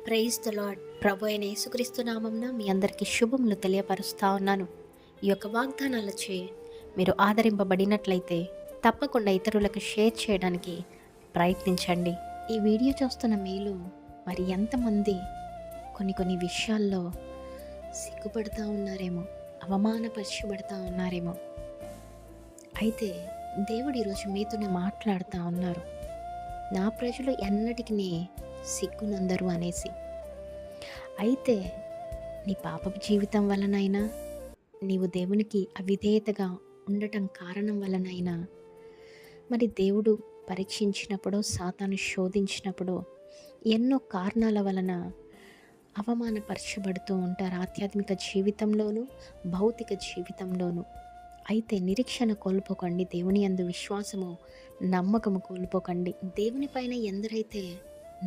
Praise the lord. ప్రభు అయిన యేసుక్రీస్తు నామమున మీ అందరికీ శుభములు తెలియపరుస్తా ఉన్నాను. ఈ యొక్క వాగ్దానాలచే మీరు ఆదరింపబడినట్లయితే తప్పకుండా ఇతరులకు షేర్ చేయడానికి ప్రయత్నించండి. ఈ వీడియో చూస్తున్న మీలో మరి ఎంతమంది కొన్ని విషయాల్లో సిగ్గుపడతా ఉన్నారేమో, అవమానపరచబడతా ఉన్నారేమో. అయితే దేవుడు ఈరోజు మీతోనే మాట్లాడుతూ ఉన్నారు. నా ప్రజలు ఎన్నటికీ సిగ్గునందరు అనేసి. అయితే నీ పాపపు జీవితం వలనైనా, నీవు దేవునికి అవిధేయతగా ఉండటం కారణం వలనైనా, మరి దేవుడు పరీక్షించినప్పుడు, సాతాను శోధించినప్పుడు ఎన్నో కారణాల వలన అవమానపరచబడుతూ ఉంటారు, ఆధ్యాత్మిక జీవితంలోనూ భౌతిక జీవితంలోనూ. అయితే నిరీక్షణ కోల్పోకండి, దేవుని యందు విశ్వాసము నమ్మకము కోల్పోకండి. దేవుని పైన ఎందరైతే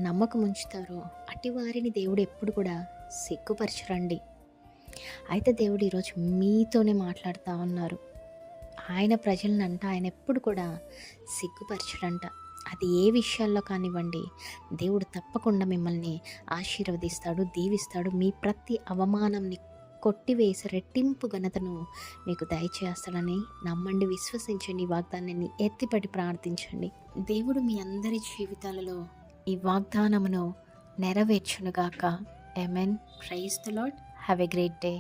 నమ్మకం ఉంచుతారో అట్టి వారిని దేవుడు ఎప్పుడు కూడా సిగ్గుపరచరండి. అయితే దేవుడు ఈరోజు మీతోనే మాట్లాడుతూ ఉన్నారు. ఆయన ప్రజలనంట ఆయన ఎప్పుడు కూడా సిగ్గుపరచడంట. అది ఏ విషయాల్లో కానివ్వండి, దేవుడు తప్పకుండా మిమ్మల్ని ఆశీర్వదిస్తాడు, దీవిస్తాడు. మీ ప్రతి అవమానంని కొట్టివేసి రెట్టింపు ఘనతను మీకు దయచేస్తాడని నమ్మండి, విశ్వసించండి. ఈ వాగ్దానాన్ని ఎత్తిపట్టి ప్రార్థించండి. దేవుడు మీ అందరి జీవితాలలో ఈ వాగ్దానమును నెరవేర్చునుగాక. ఆమేన్. Praise the Lord. Have a great day.